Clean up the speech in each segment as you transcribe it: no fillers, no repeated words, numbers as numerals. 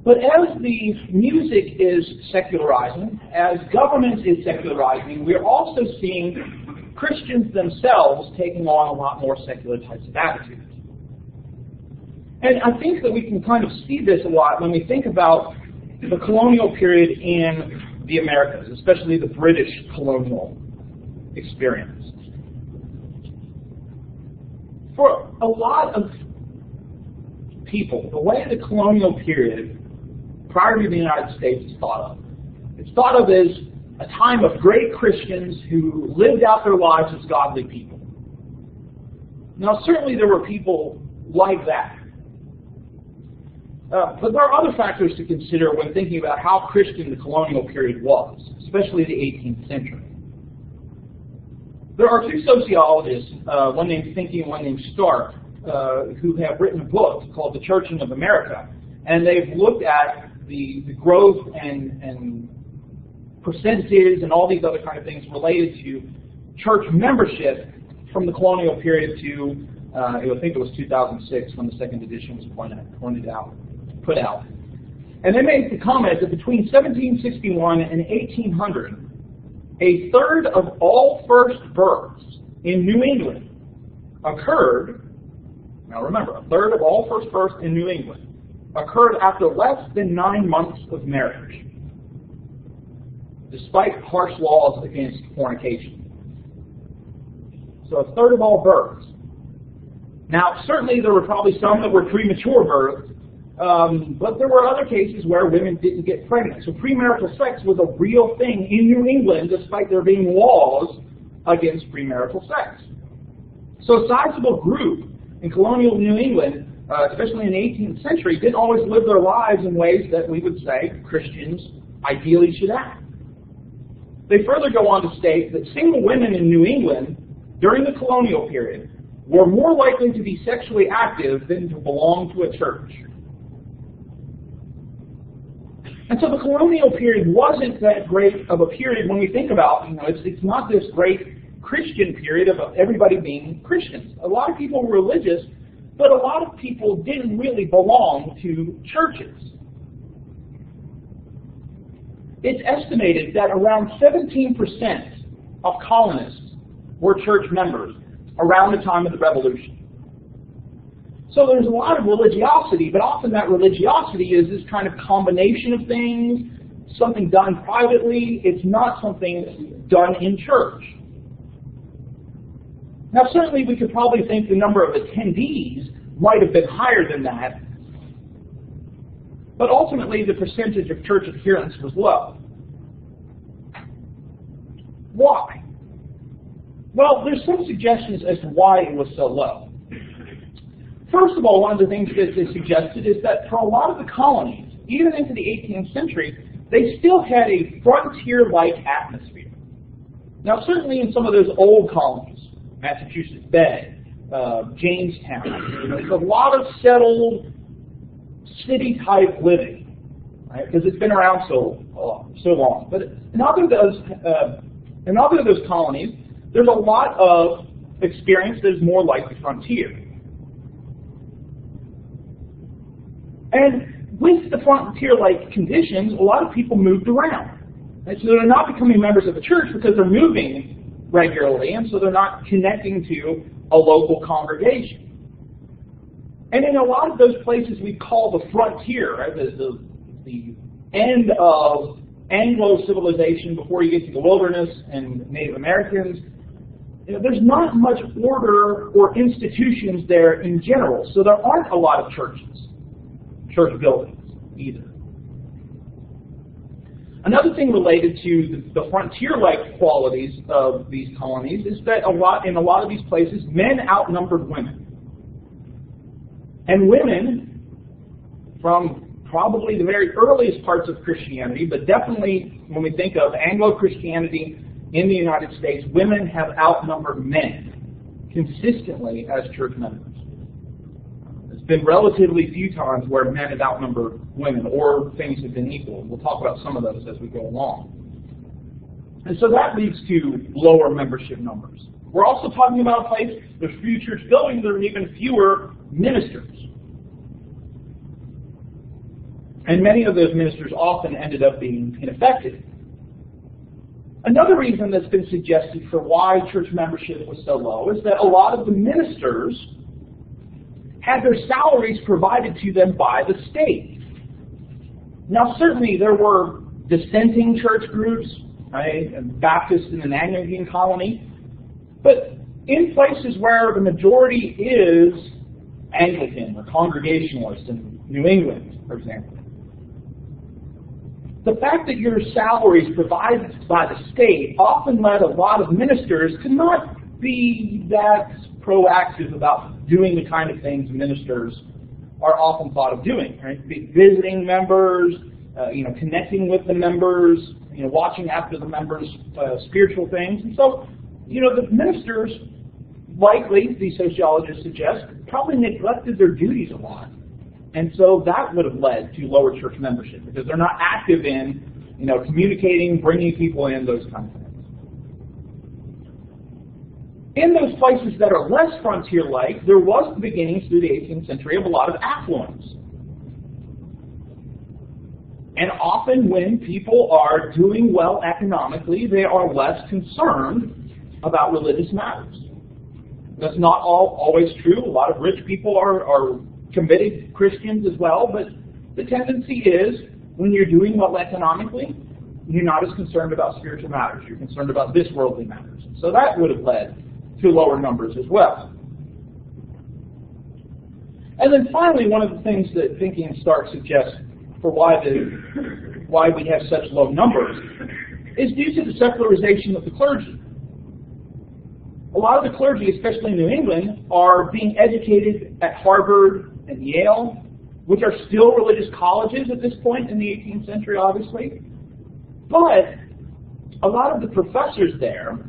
But as the music is secularizing, as government is secularizing, we're also seeing Christians themselves taking on a lot more secular types of attitudes. And I think that we can kind of see this a lot when we think about the colonial period in the Americas, especially the British colonial experience. For a lot of people, the way the colonial period prior to the United States is thought of, it's thought of as a time of great Christians who lived out their lives as godly people. Now, certainly there were people like that. But there are other factors to consider when thinking about how Christian the colonial period was, especially the 18th century. There are two sociologists, one named Finke and one named Stark, who have written a book called The Churching of America, and they've looked at the growth and percentages and all these other kind of things related to church membership from the colonial period to, I think it was 2006 when the second edition was put out. And they made the comment that between 1761 and 1800, a third of all first births in New England occurred, now remember, a third of all first births in New England occurred after less than 9 months of marriage, despite harsh laws against fornication. So a third of all births. Now, certainly there were probably some that were premature births, but there were other cases where women didn't get pregnant. So premarital sex was a real thing in New England, despite there being laws against premarital sex. So a sizable group in colonial New England, especially in the 18th century, didn't always live their lives in ways that we would say Christians ideally should act. They further go on to state that single women in New England during the colonial period were more likely to be sexually active than to belong to a church. And so the colonial period wasn't that great of a period when we think about, it's not this great Christian period of everybody being Christians. A lot of people were religious, but a lot of people didn't really belong to churches. It's estimated that around 17% of colonists were church members around the time of the Revolution. So there's a lot of religiosity, but often that religiosity is this kind of combination of things, something done privately. It's not something done in church. Now, certainly we could probably think the number of attendees might have been higher than that, but ultimately the percentage of church adherence was low. Why? Well, there's some suggestions as to why it was so low. First of all, one of the things that is suggested is that for a lot of the colonies, even into the 18th century, they still had a frontier-like atmosphere. Now, certainly in some of those old colonies, Massachusetts Bay, Jamestown, there's a lot of settled city-type living, right? Because it's been around so long. But in other of those colonies, there's a lot of experience that is more like the frontier. And with the frontier-like conditions, a lot of people moved around. And so they're not becoming members of the church because they're moving regularly, and so they're not connecting to a local congregation. And in a lot of those places we call the frontier, right, the end of Anglo civilization before you get to the wilderness and Native Americans, there's not much order or institutions there in general, so there aren't a lot of church buildings either. Another thing related to the frontier-like qualities of these colonies is that in a lot of these places, men outnumbered women. And women, from probably the very earliest parts of Christianity, but definitely when we think of Anglo-Christianity in the United States, women have outnumbered men consistently as church members. There's been relatively few times where men have outnumbered women, or things have been equal. We'll talk about some of those as we go along. And so that leads to lower membership numbers. We're also talking about a place, there's few church buildings, there are even fewer ministers. And many of those ministers often ended up being ineffective. Another reason that's been suggested for why church membership was so low is that a lot of the ministers had their salaries provided to them by the state. Now, certainly there were dissenting church groups, right, Baptist and an Anglican colony, but in places where the majority is Anglican or Congregationalist in New England, for example, the fact that your salary is provided by the state often led a lot of ministers to not be that proactive about doing the kind of things ministers are often thought of doing, right? Visiting members, connecting with the members, watching after the members' spiritual things. And so, the ministers, likely, these sociologists suggest, probably neglected their duties a lot. And so that would have led to lower church membership because they're not active in, communicating, bringing people in, those kinds of things. In those places that are less frontier-like, there was the beginnings through the 18th century of a lot of affluence. And often when people are doing well economically, they are less concerned about religious matters. That's not always true. A lot of rich people are committed Christians as well, but the tendency is when you're doing well economically, you're not as concerned about spiritual matters. You're concerned about this worldly matters. So that would have led to lower numbers as well. And then finally, one of the things that Thinking and Stark suggests for why we have such low numbers is due to the secularization of the clergy. A lot of the clergy, especially in New England, are being educated at Harvard and Yale, which are still religious colleges at this point in the 18th century, obviously. But a lot of the professors there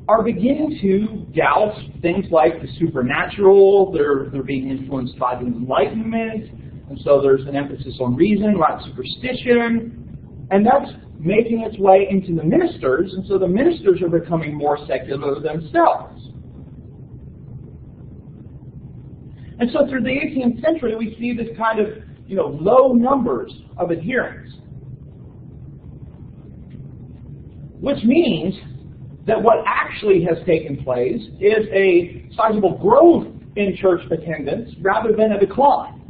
are beginning to doubt things like the supernatural. They're being influenced by the Enlightenment, and so there's an emphasis on reason, not superstition, and that's making its way into the ministers, and so the ministers are becoming more secular themselves. And so through the 18th century, we see this kind of, low numbers of adherents. Which means that what actually has taken place is a sizable growth in church attendance rather than a decline.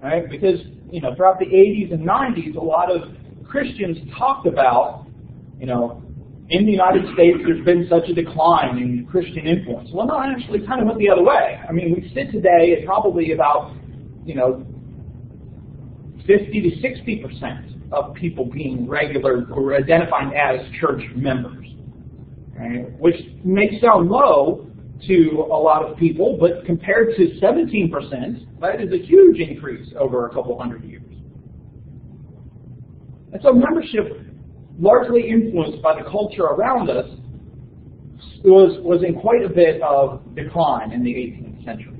Right? Because, throughout the 80s and 90s, a lot of Christians talked about, in the United States there's been such a decline in Christian influence. Well, no, actually kind of went the other way. I mean, we sit today at probably about, 50 to 60% of people being regular or identifying as church members, right? Which may sound low to a lot of people, but compared to 17%, that is a huge increase over a couple hundred years. And so membership, largely influenced by the culture around us, was in quite a bit of decline in the 18th century.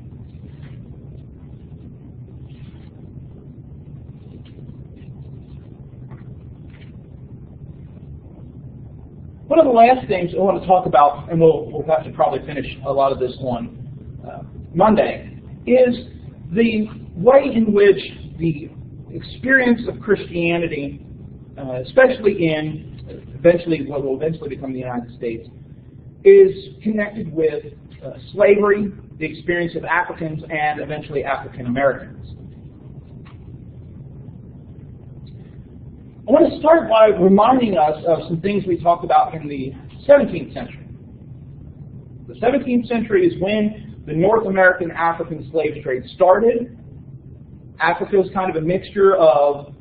One of the last things I want to talk about, and we'll have to probably finish a lot of this on Monday, is the way in which the experience of Christianity, especially in what will eventually become the United States, is connected with slavery, the experience of Africans, and eventually African Americans. I want to start by reminding us of some things we talked about in the 17th century. The 17th century is when the North American African slave trade started. Africa is kind of a mixture of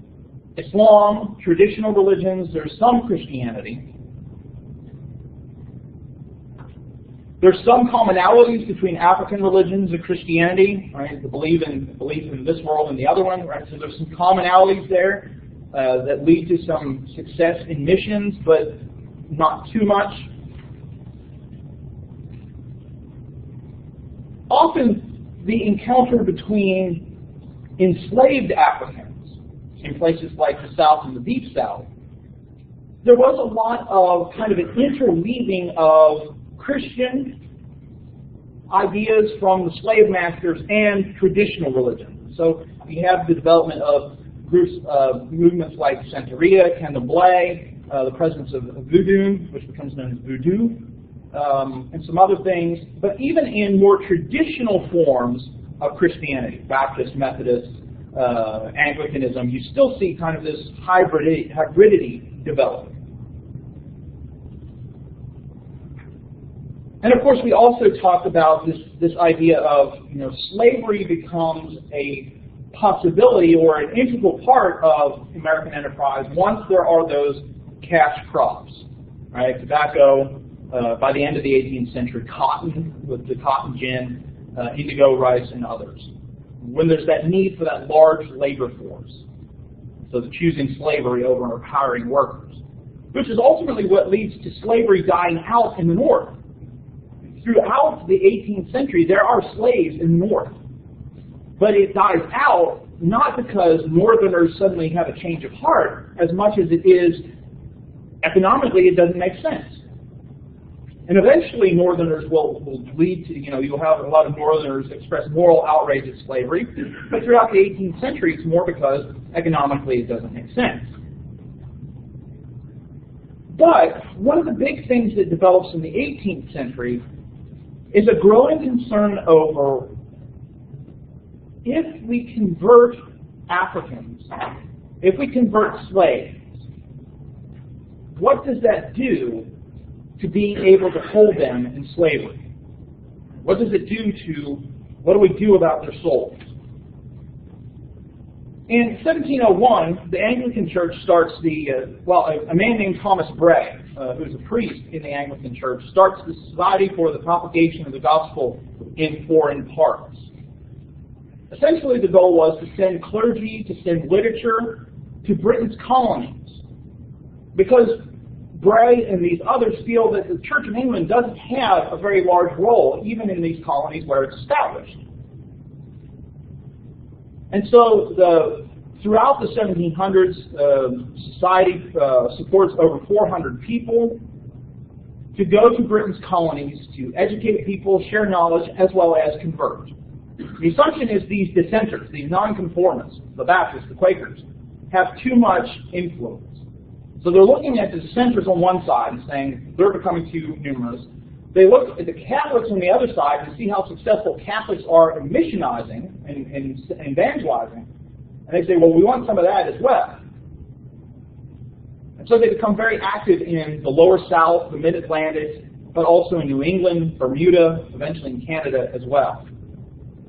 Islam, traditional religions, there's some Christianity. There's some commonalities between African religions and Christianity, right? The belief in this world and the other one, right? So there's some commonalities there that lead to some success in missions, but not too much. Often the encounter between enslaved Africans in places like the South and the Deep South, there was a lot of kind of an interweaving of Christian ideas from the slave masters and traditional religion. So we have the development of groups, movements like Santeria, Candomblé, the presence of voodoo, which becomes known as voodoo, and some other things. But even in more traditional forms of Christianity, Baptist, Methodist, Anglicanism, you still see kind of this hybridity developing. And of course, we also talked about this idea of, slavery becomes a possibility or an integral part of American enterprise once there are those cash crops, right? Tobacco, by the end of the 18th century, cotton with the cotton gin, indigo rice, and others. When there's that need for that large labor force, so the choosing slavery over empowering workers, which is ultimately what leads to slavery dying out in the North. Throughout the 18th century, there are slaves in the North. But it dies out not because Northerners suddenly have a change of heart, as much as it is economically it doesn't make sense. And eventually Northerners will lead to, you'll have a lot of Northerners express moral outrage at slavery. But throughout the 18th century, it's more because economically it doesn't make sense. But one of the big things that develops in the 18th century is a growing concern over if we convert Africans, if we convert slaves, what does that do to being able to hold them in slavery? What does it do to, what do we do about their souls? In 1701, the Anglican Church starts a man named Thomas Bray, who's a priest in the Anglican Church, starts the Society for the Propagation of the Gospel in Foreign Parts. Essentially, the goal was to send clergy, to send literature to Britain's colonies. Because Bray and these others feel that the Church of England doesn't have a very large role, even in these colonies where it's established. And so throughout the 1700s, society supports over 400 people to go to Britain's colonies to educate people, share knowledge, as well as convert. The assumption is these dissenters, these nonconformists, the Baptists, the Quakers, have too much influence. So they're looking at the dissenters on one side and saying they're becoming too numerous. They look at the Catholics on the other side to see how successful Catholics are in missionizing and evangelizing. And they say, well, we want some of that as well. And so they become very active in the lower South, the Mid-Atlantic, but also in New England, Bermuda, eventually in Canada as well.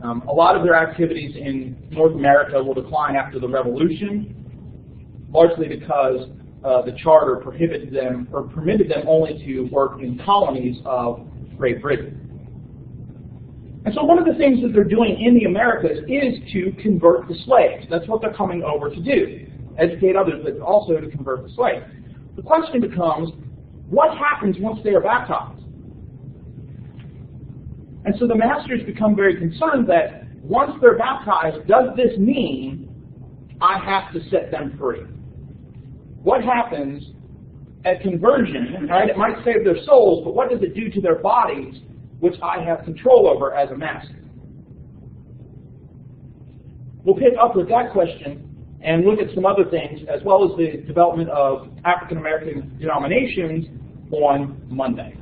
A lot of their activities in North America will decline after the Revolution, largely because the charter permitted them only to work in colonies of Great Britain. And so one of the things that they're doing in the Americas is to convert the slaves. That's what they're coming over to do. Educate others, but also to convert the slaves. The question becomes, what happens once they are baptized? And so the masters become very concerned that once they're baptized, does this mean I have to set them free? What happens at conversion, right? It might save their souls, but what does it do to their bodies, which I have control over as a master? We'll pick up with that question and look at some other things, as well as the development of African American denominations on Monday.